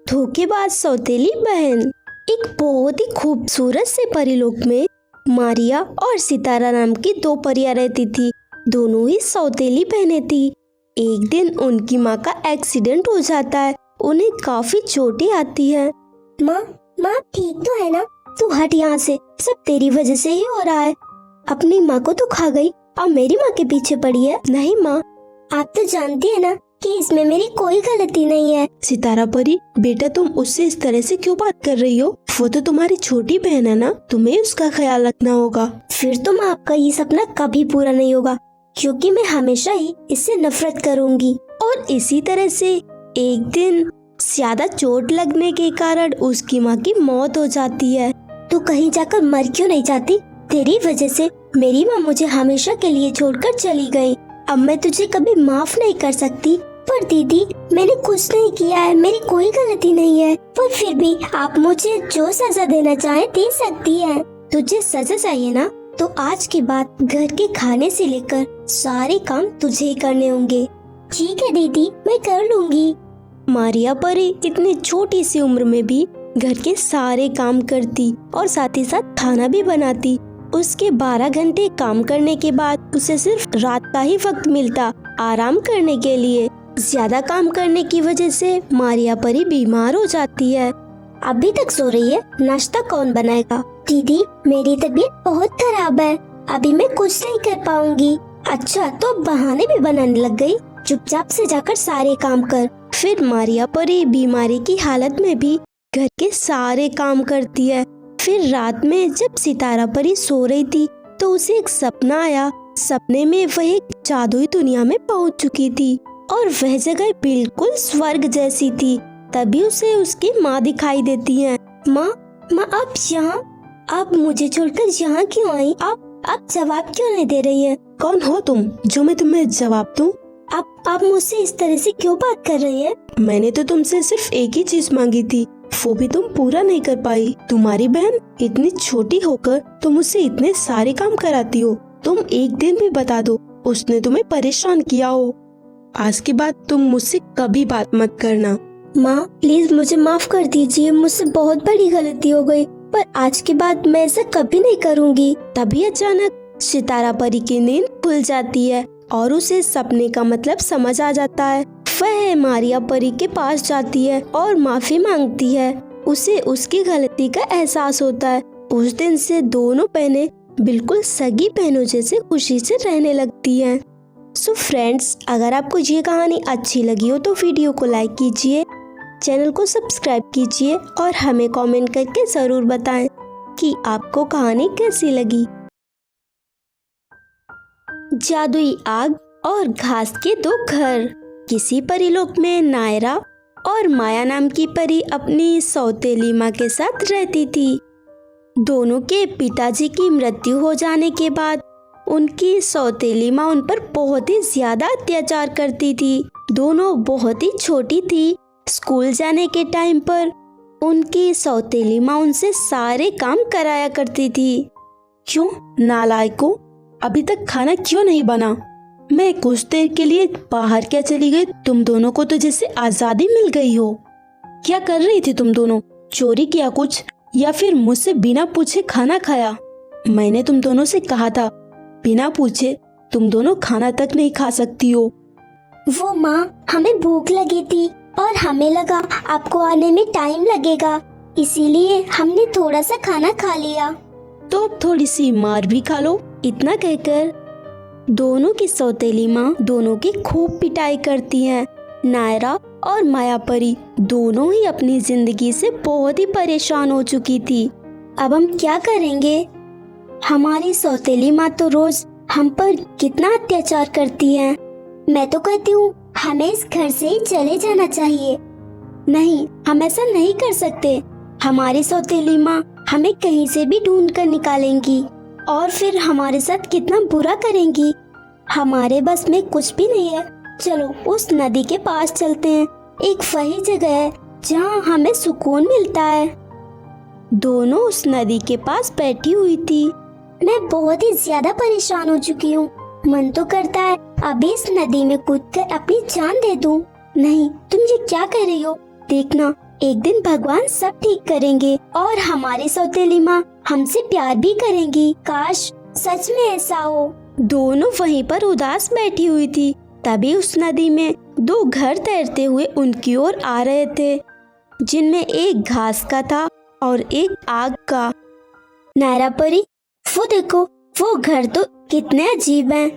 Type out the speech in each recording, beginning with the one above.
धोखेबाज सौतेली बहन। एक बहुत ही खूबसूरत से परीलोक में मारिया और सितारा नाम की दो परियां रहती थी। दोनों ही सौतेली बहनें थी। एक दिन उनकी माँ का एक्सीडेंट हो जाता है। उन्हें काफी चोटें आती है। माँ ठीक तो है ना? तू हट यहाँ से, सब तेरी वजह से ही हो रहा है। अपनी माँ को तो खा गई, अब मेरी माँ के पीछे पड़ी है। नहीं माँ, आप तो जानती है ना कि इसमें मेरी कोई गलती नहीं है। सितारा परी, बेटा तुम उससे इस तरह से क्यों बात कर रही हो? वो तो तुम्हारी छोटी बहन है ना, तुम्हें उसका ख्याल रखना होगा। फिर तुम आपका ये सपना कभी पूरा नहीं होगा, क्योंकि मैं हमेशा ही इससे नफरत करूंगी। और इसी तरह से एक दिन ज्यादा चोट लगने के कारण उसकी माँ की मौत हो जाती है। तू कहीं जाकर मर क्यों नहीं जाती? तेरी वजह से मेरी माँ मुझे हमेशा के लिए छोड़कर चली गई। अब मैं तुझे कभी माफ नहीं कर सकती। पर दीदी, मैंने कुछ नहीं किया है, मेरी कोई गलती नहीं है। पर फिर भी आप मुझे जो सजा देना चाहे दे सकती है। तुझे सजा चाहिए ना, तो आज के बाद घर के खाने से लेकर सारे काम तुझे ही करने होंगे। ठीक है दीदी, मैं कर लूंगी। मारिया परी इतनी छोटी सी उम्र में भी घर के सारे काम करती और साथ ही साथ खाना भी बनाती। उसके 12 घंटे काम करने के बाद उसे सिर्फ रात का ही वक्त मिलता आराम करने के लिए। ज्यादा काम करने की वजह से मारिया परी बीमार हो जाती है। अभी तक सो रही है, नाश्ता कौन बनाएगा? दीदी, मेरी तबीयत बहुत खराब है, अभी मैं कुछ नहीं कर पाऊंगी। अच्छा, तो बहाने भी बनाने लग गई। चुपचाप से जाकर सारे काम कर। फिर मारिया परी बीमारी की हालत में भी घर के सारे काम करती है। फिर रात में जब सितारा परी सो रही थी तो उसे एक सपना आया। सपने में वह एक जादुई दुनिया में पहुंच चुकी थी और वह जगह बिल्कुल स्वर्ग जैसी थी। तभी उसे उसकी माँ दिखाई देती है। माँ आप यहाँ, आप मुझे छोड़कर यहाँ क्यों आई? आप जवाब क्यों नहीं दे रही हैं? कौन हो तुम जो मैं तुम्हें जवाब दूं? आप मुझसे इस तरह से क्यों बात कर रही हैं? मैंने तो तुमसे सिर्फ एक ही चीज मांगी थी, वो भी तुम पूरा नहीं कर पाई। तुम्हारी बहन इतनी छोटी होकर तुम मुझसे इतने सारे काम कराती हो। तुम एक दिन भी बता दो उसने तुम्हें परेशान किया हो। आज के बाद तुम मुझसे कभी बात मत करना। माँ प्लीज मुझे माफ कर दीजिए, मुझसे बहुत बड़ी गलती हो गई, पर आज के बाद मैं ऐसा कभी नहीं करूँगी। तभी अचानक सितारा परी की नींद खुल जाती है और उसे सपने का मतलब समझ आ जाता है। वह मारिया परी के पास जाती है और माफी मांगती है। उसे उसकी गलती का एहसास होता है। उस दिन से दोनों बहनें बिल्कुल सगी बहनों जैसे खुशी से रहने लगती हैं। सो फ्रेंड्स, अगर आपको ये कहानी अच्छी लगी हो तो वीडियो को लाइक कीजिए, चैनल को सब्सक्राइब कीजिए और हमें कमेंट करके जरूर बताएं कि आपको कहानी कैसी लगी। जादुई आग और घास के दो घर। किसी परीलोक में नायरा और माया नाम की परी अपनी सौतेली माँ के साथ रहती थी। दोनों के पिताजी की मृत्यु हो जाने के बाद उनकी सौतेली माँ उन पर बहुत ही ज्यादा अत्याचार करती थी। दोनों बहुत ही छोटी थी। स्कूल जाने के टाइम पर उनकी सौतेली माँ उनसे सारे काम कराया करती थी। क्यों नालायकों, अभी तक खाना क्यों नहीं बना? मैं कुछ देर के लिए बाहर क्या चली गई? तुम दोनों को तो जैसे आजादी मिल गई हो। क्या कर रही थी तुम दोनों? चोरी किया कुछ या फिर मुझसे बिना पूछे खाना खाया? मैंने तुम दोनों से कहा था बिना पूछे तुम दोनों खाना तक नहीं खा सकती हो। वो माँ, हमें भूख लगी थी और हमें लगा आपको आने में टाइम लगेगा, इसीलिए हमने थोड़ा सा खाना खा लिया। तो अब थोड़ी सी मार भी खा लो। इतना कहकर दोनों की सौतेली माँ दोनों की खूब पिटाई करती हैं। नायरा और माया परी दोनों ही अपनी जिंदगी से बहुत ही परेशान हो चुकी थी। अब हम क्या करेंगे? हमारी सौतेली माँ तो रोज हम पर कितना अत्याचार करती है। मैं तो कहती हूँ हमें इस घर से ही चले जाना चाहिए। नहीं, हम ऐसा नहीं कर सकते। हमारी सौतेली माँ हमें कहीं से भी ढूंढ कर निकालेंगी और फिर हमारे साथ कितना बुरा करेंगी। हमारे बस में कुछ भी नहीं है। चलो उस नदी के पास चलते हैं, एक वही जगह है जहाँ हमें सुकून मिलता है। दोनों उस नदी के पास बैठी हुई थी। मैं बहुत ही ज्यादा परेशान हो चुकी हूँ। मन तो करता है अभी इस नदी में कूदकर अपनी जान दे दूं। नहीं, तुम ये क्या कर रही हो? देखना, एक दिन भगवान सब ठीक करेंगे और हमारी सौतेली माँ हमसे प्यार भी करेंगी। काश सच में ऐसा हो। दोनों वहीं पर उदास बैठी हुई थी। तभी उस नदी में दो घर तैरते हुए उनकी ओर आ रहे थे, जिनमें एक घास का था और एक आग का। नायरा परी, वो देखो, वो घर तो कितने अजीब हैं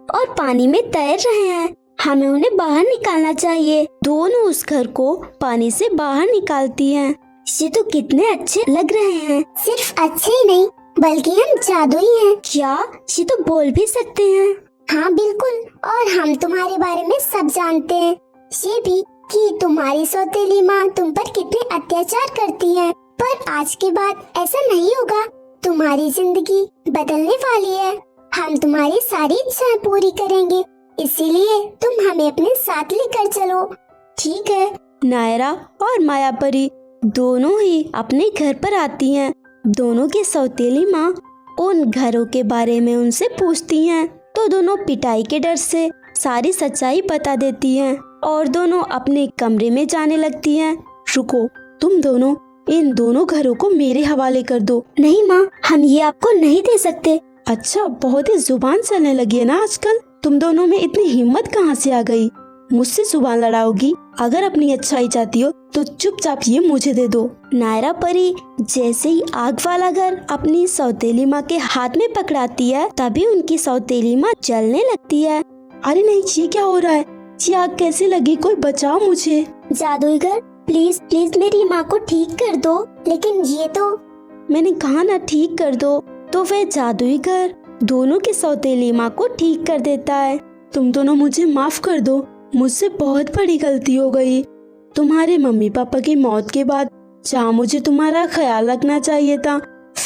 और पानी में तैर रहे हैं। हमें उन्हें बाहर निकालना चाहिए। दोनों उस घर को पानी से बाहर निकालती हैं। ये तो कितने अच्छे लग रहे हैं। सिर्फ अच्छे ही नहीं बल्कि हम जादुई हैं। क्या ये तो बोल भी सकते हैं? हाँ बिल्कुल, और हम तुम्हारे बारे में सब जानते हैं। ये भी कि तुम्हारी सौतेली माँ तुम पर कितने अत्याचार करती है। पर आज के बाद ऐसा नहीं होगा। तुम्हारी जिंदगी बदलने वाली है। हम तुम्हारी सारी इच्छाएं पूरी करेंगे, इसीलिए तुम हमें अपने साथ लेकर चलो। ठीक है। नायरा और मायापरी दोनों ही अपने घर पर आती हैं। दोनों की सौतेली माँ उन घरों के बारे में उनसे पूछती हैं, तो दोनों पिटाई के डर से सारी सच्चाई बता देती हैं और दोनों अपने कमरे में जाने लगती हैं। रुको, तुम दोनों इन दोनों घरों को मेरे हवाले कर दो। नहीं माँ, हम ये आपको नहीं दे सकते। अच्छा, बहुत ही जुबान चलने लगी है ना आजकल। तुम दोनों में इतनी हिम्मत कहाँ से आ गई? मुझसे जुबान लड़ाओगी? अगर अपनी अच्छाई चाहती हो तो चुपचाप ये मुझे दे दो। नायरा परी जैसे ही आग वाला घर अपनी सौतेली माँ के हाथ में पकड़ाती है, तभी उनकी सौतेली माँ जलने लगती है। अरे नहीं, ये क्या हो रहा है? ये आग कैसे लगी? कोई बचाओ मुझे। जादूगर, प्लीज प्लीज मेरी माँ को ठीक कर दो। लेकिन ये तो मैंने कहा ना ठीक कर दो। तो वह जादुई घर दोनों की सौतेली माँ को ठीक कर देता है। तुम दोनों मुझे माफ कर दो, मुझसे बहुत बड़ी गलती हो गई। तुम्हारे मम्मी पापा की मौत के बाद जहाँ मुझे तुम्हारा ख्याल रखना चाहिए था,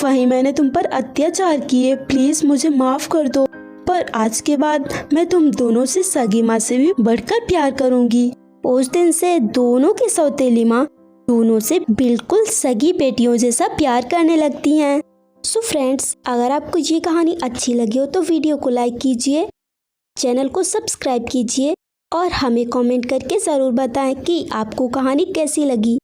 वहीं मैंने तुम पर अत्याचार किए। प्लीज मुझे माफ कर दो। पर आज के बाद मैं तुम दोनों से सगी माँ से भी बढ़कर प्यार करूंगी। उस दिन से दोनों की सौतेली माँ दोनों से बिल्कुल सगी बेटियों जैसा प्यार करने लगती हैं। सो फ्रेंड्स, अगर आपको ये कहानी अच्छी लगी हो तो वीडियो को लाइक कीजिए, चैनल को सब्सक्राइब कीजिए और हमें कमेंट करके ज़रूर बताएं कि आपको कहानी कैसी लगी।